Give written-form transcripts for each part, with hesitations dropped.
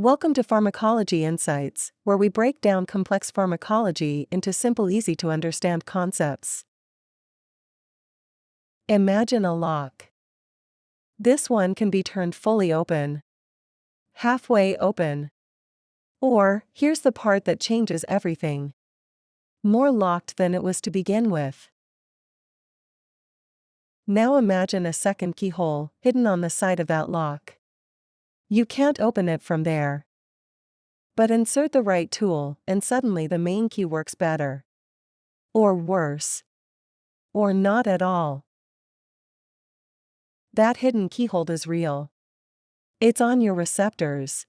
Welcome to Pharmacology Insights, where we break down complex pharmacology into simple, easy to understand concepts. Imagine a lock. This one can be turned fully open, halfway open, or, here's the part that changes everything, more locked than it was to begin with. Now imagine a second keyhole hidden on the side of that lock. You can't open it from there. But insert the right tool, and suddenly the main key works better. Or worse. Or not at all. That hidden keyhole is real. It's on your receptors.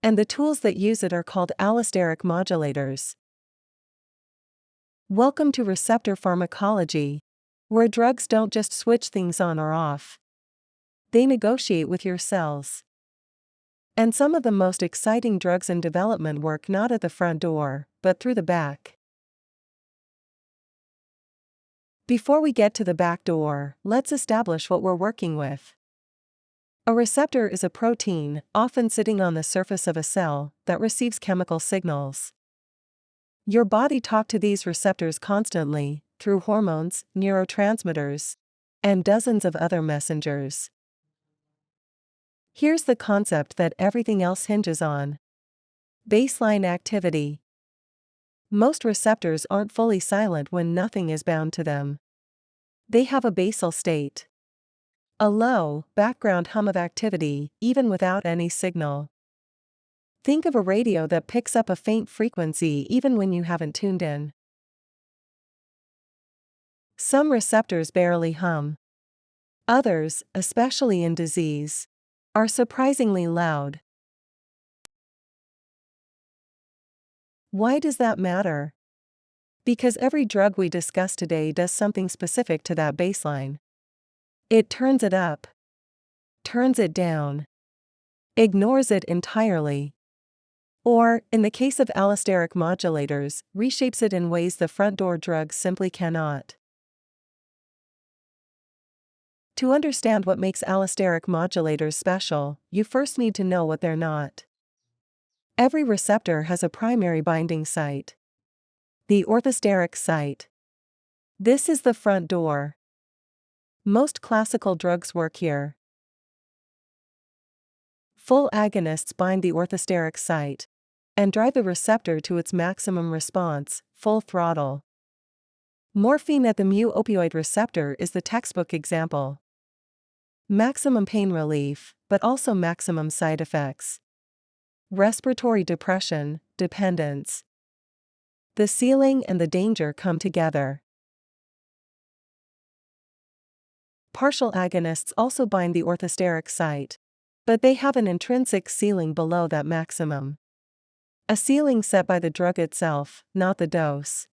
And the tools that use it are called allosteric modulators. Welcome to Receptor Pharmacology, where drugs don't just switch things on or off. They negotiate with your cells. And some of the most exciting drugs in development work not at the front door, but through the back. Before we get to the back door, let's establish what we're working with. A receptor is a protein, often sitting on the surface of a cell, that receives chemical signals. Your body talks to these receptors constantly, through hormones, neurotransmitters, and dozens of other messengers. Here's the concept that everything else hinges on. Baseline activity. Most receptors aren't fully silent when nothing is bound to them. They have a basal state. A low, background hum of activity, even without any signal. Think of a radio that picks up a faint frequency even when you haven't tuned in. Some receptors barely hum. Others, especially in disease, are surprisingly loud. Why does that matter? Because every drug we discuss today does something specific to that baseline. It turns it up, turns it down, ignores it entirely, or, in the case of allosteric modulators, reshapes it in ways the front door drugs simply cannot. To understand what makes allosteric modulators special, you first need to know what they're not. Every receptor has a primary binding site. The orthosteric site. This is the front door. Most classical drugs work here. Full agonists bind the orthosteric site and drive the receptor to its maximum response, full throttle. Morphine at the mu-opioid receptor is the textbook example. Maximum pain relief, but also maximum side effects. Respiratory depression, dependence. The ceiling and the danger come together. Partial agonists also bind the orthosteric site, but they have an intrinsic ceiling below that maximum. A ceiling set by the drug itself, not the dose.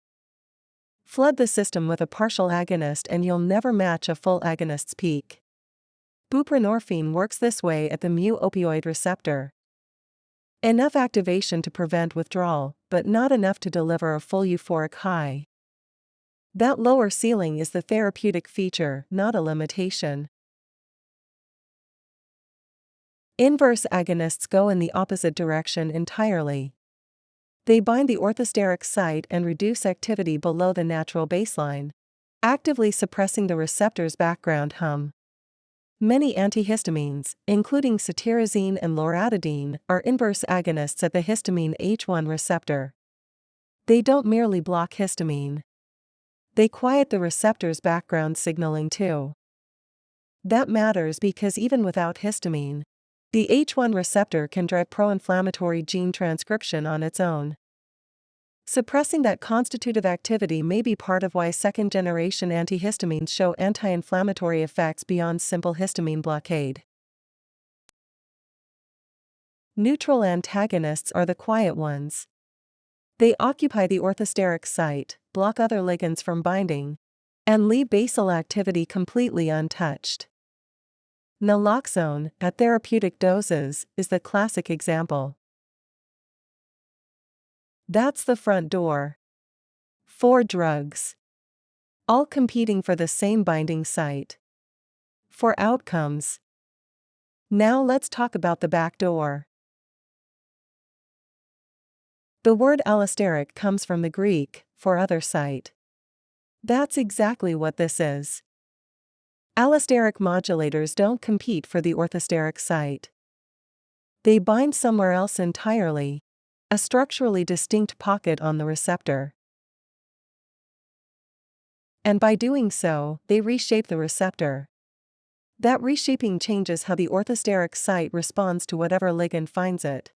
Flood the system with a partial agonist and you'll never match a full agonist's peak. Buprenorphine works this way at the mu-opioid receptor. Enough activation to prevent withdrawal, but not enough to deliver a full euphoric high. That lower ceiling is the therapeutic feature, not a limitation. Inverse agonists go in the opposite direction entirely. They bind the orthosteric site and reduce activity below the natural baseline, actively suppressing the receptor's background hum. Many antihistamines, including cetirizine and loratadine, are inverse agonists at the histamine H1 receptor. They don't merely block histamine. They quiet the receptor's background signaling too. That matters because even without histamine, the H1 receptor can drive pro-inflammatory gene transcription on its own. Suppressing that constitutive activity may be part of why second-generation antihistamines show anti-inflammatory effects beyond simple histamine blockade. Neutral antagonists are the quiet ones. They occupy the orthosteric site, block other ligands from binding, and leave basal activity completely untouched. Naloxone, at therapeutic doses, is the classic example. That's the front door. 4 drugs. All competing for the same binding site. 4 outcomes. Now let's talk about the back door. The word allosteric comes from the Greek, for other site. That's exactly what this is. Allosteric modulators don't compete for the orthosteric site. They bind somewhere else entirely, a structurally distinct pocket on the receptor. And by doing so, they reshape the receptor. That reshaping changes how the orthosteric site responds to whatever ligand finds it.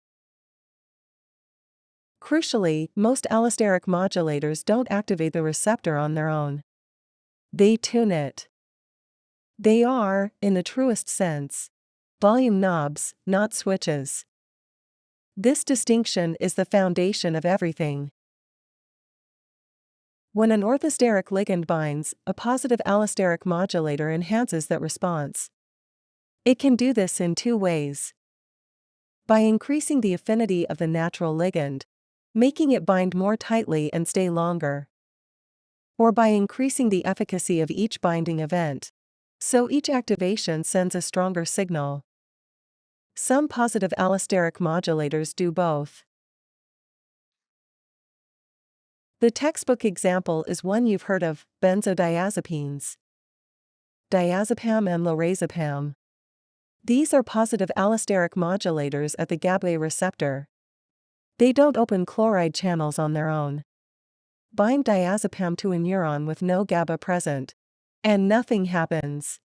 Crucially, most allosteric modulators don't activate the receptor on their own. They tune it. They are, in the truest sense, volume knobs, not switches. This distinction is the foundation of everything. When an orthosteric ligand binds, a positive allosteric modulator enhances that response. It can do this in two ways. By increasing the affinity of the natural ligand, making it bind more tightly and stay longer. Or by increasing the efficacy of each binding event, so each activation sends a stronger signal. Some positive allosteric modulators do both. The textbook example is one you've heard of, benzodiazepines. Diazepam and lorazepam. These are positive allosteric modulators at the GABA receptor. They don't open chloride channels on their own. Bind diazepam to a neuron with no GABA present, and nothing happens.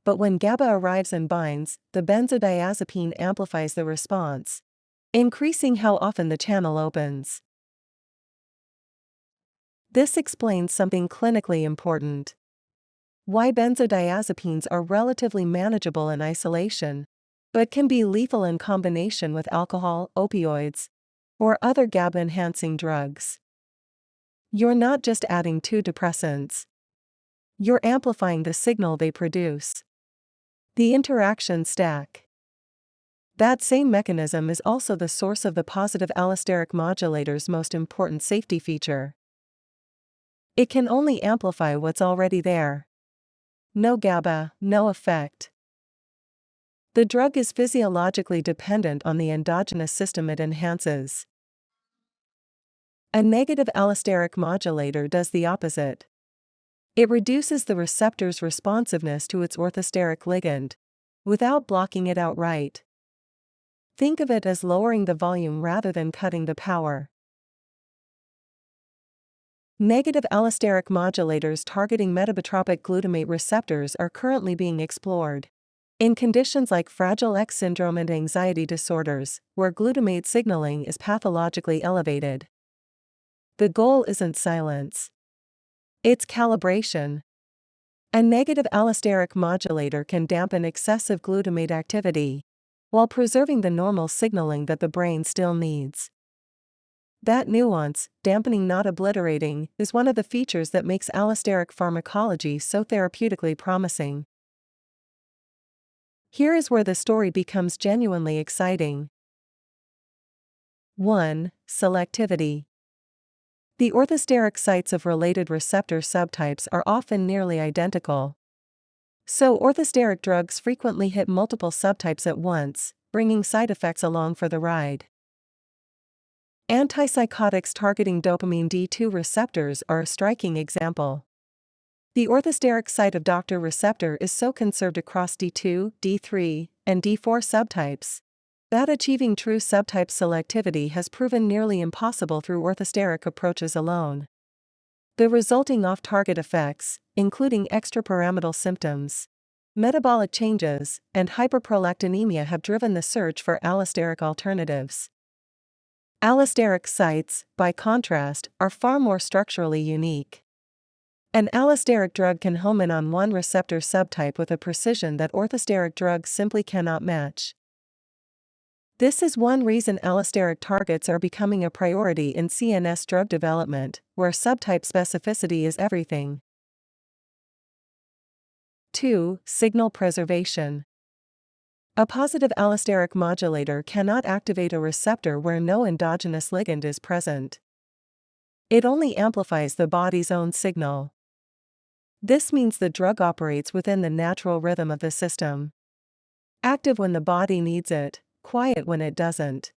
But when GABA arrives and binds, the benzodiazepine amplifies the response, increasing how often the channel opens. This explains something clinically important. Why benzodiazepines are relatively manageable in isolation, but can be lethal in combination with alcohol, opioids, or other GABA-enhancing drugs. You're not just adding two depressants. You're amplifying the signal they produce. The interaction stack. That same mechanism is also the source of the positive allosteric modulator's most important safety feature. It can only amplify what's already there. No GABA, no effect. The drug is physiologically dependent on the endogenous system it enhances. A negative allosteric modulator does the opposite. It reduces the receptor's responsiveness to its orthosteric ligand, without blocking it outright. Think of it as lowering the volume rather than cutting the power. Negative allosteric modulators targeting metabotropic glutamate receptors are currently being explored. In conditions like Fragile X syndrome and anxiety disorders, where glutamate signaling is pathologically elevated. The goal isn't silence. It's calibration. A negative allosteric modulator can dampen excessive glutamate activity, while preserving the normal signaling that the brain still needs. That nuance, dampening not obliterating, is one of the features that makes allosteric pharmacology so therapeutically promising. Here is where the story becomes genuinely exciting. 1. Selectivity. The orthosteric sites of related receptor subtypes are often nearly identical. So orthosteric drugs frequently hit multiple subtypes at once, bringing side effects along for the ride. Antipsychotics targeting dopamine D2 receptors are a striking example. The orthosteric site of Dr. receptor is so conserved across D2, D3, and D4 subtypes that achieving true subtype selectivity has proven nearly impossible through orthosteric approaches alone. The resulting off-target effects, including extrapyramidal symptoms, metabolic changes, and hyperprolactinemia, have driven the search for allosteric alternatives. Allosteric sites, by contrast, are far more structurally unique. An allosteric drug can home in on one receptor subtype with a precision that orthosteric drugs simply cannot match. This is one reason allosteric targets are becoming a priority in CNS drug development, where subtype specificity is everything. 2. Signal preservation. A positive allosteric modulator cannot activate a receptor where no endogenous ligand is present. It only amplifies the body's own signal. This means the drug operates within the natural rhythm of the system. Active when the body needs it, quiet when it doesn't.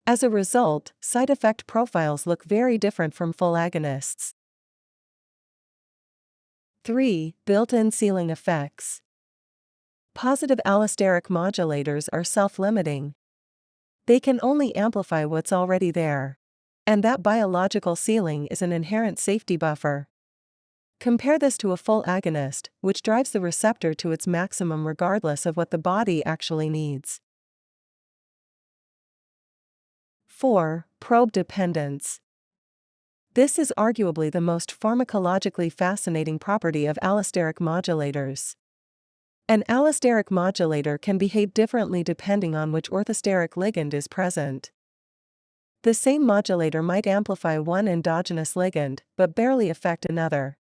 As a result, side effect profiles look very different from full agonists. 3. Built-in ceiling effects. Positive allosteric modulators are self-limiting. They can only amplify what's already there. And that biological ceiling is an inherent safety buffer. Compare this to a full agonist, which drives the receptor to its maximum regardless of what the body actually needs. 4. Probe dependence. This is arguably the most pharmacologically fascinating property of allosteric modulators. An allosteric modulator can behave differently depending on which orthosteric ligand is present. The same modulator might amplify one endogenous ligand, but barely affect another.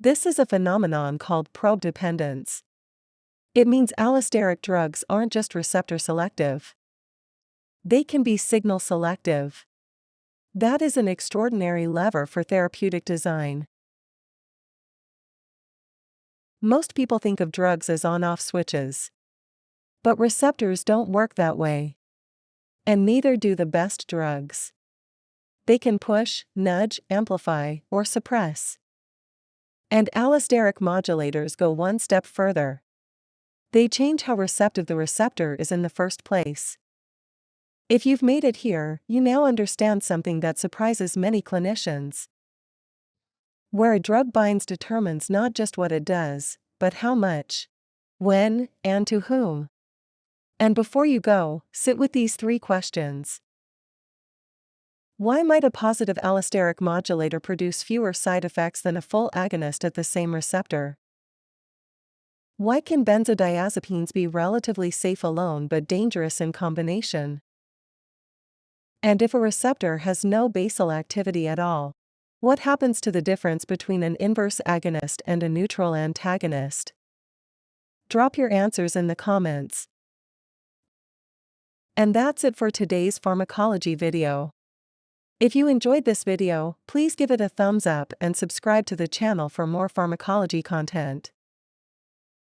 This is a phenomenon called probe dependence. It means allosteric drugs aren't just receptor selective. They can be signal selective. That is an extraordinary lever for therapeutic design. Most people think of drugs as on-off switches. But receptors don't work that way. And neither do the best drugs. They can push, nudge, amplify, or suppress. And allosteric modulators go one step further. They change how receptive the receptor is in the first place. If you've made it here, you now understand something that surprises many clinicians. Where a drug binds determines not just what it does, but how much, when, and to whom. And before you go, sit with these 3 questions. Why might a positive allosteric modulator produce fewer side effects than a full agonist at the same receptor? Why can benzodiazepines be relatively safe alone but dangerous in combination? And if a receptor has no basal activity at all, what happens to the difference between an inverse agonist and a neutral antagonist? Drop your answers in the comments. And that's it for today's pharmacology video. If you enjoyed this video, please give it a thumbs up and subscribe to the channel for more pharmacology content.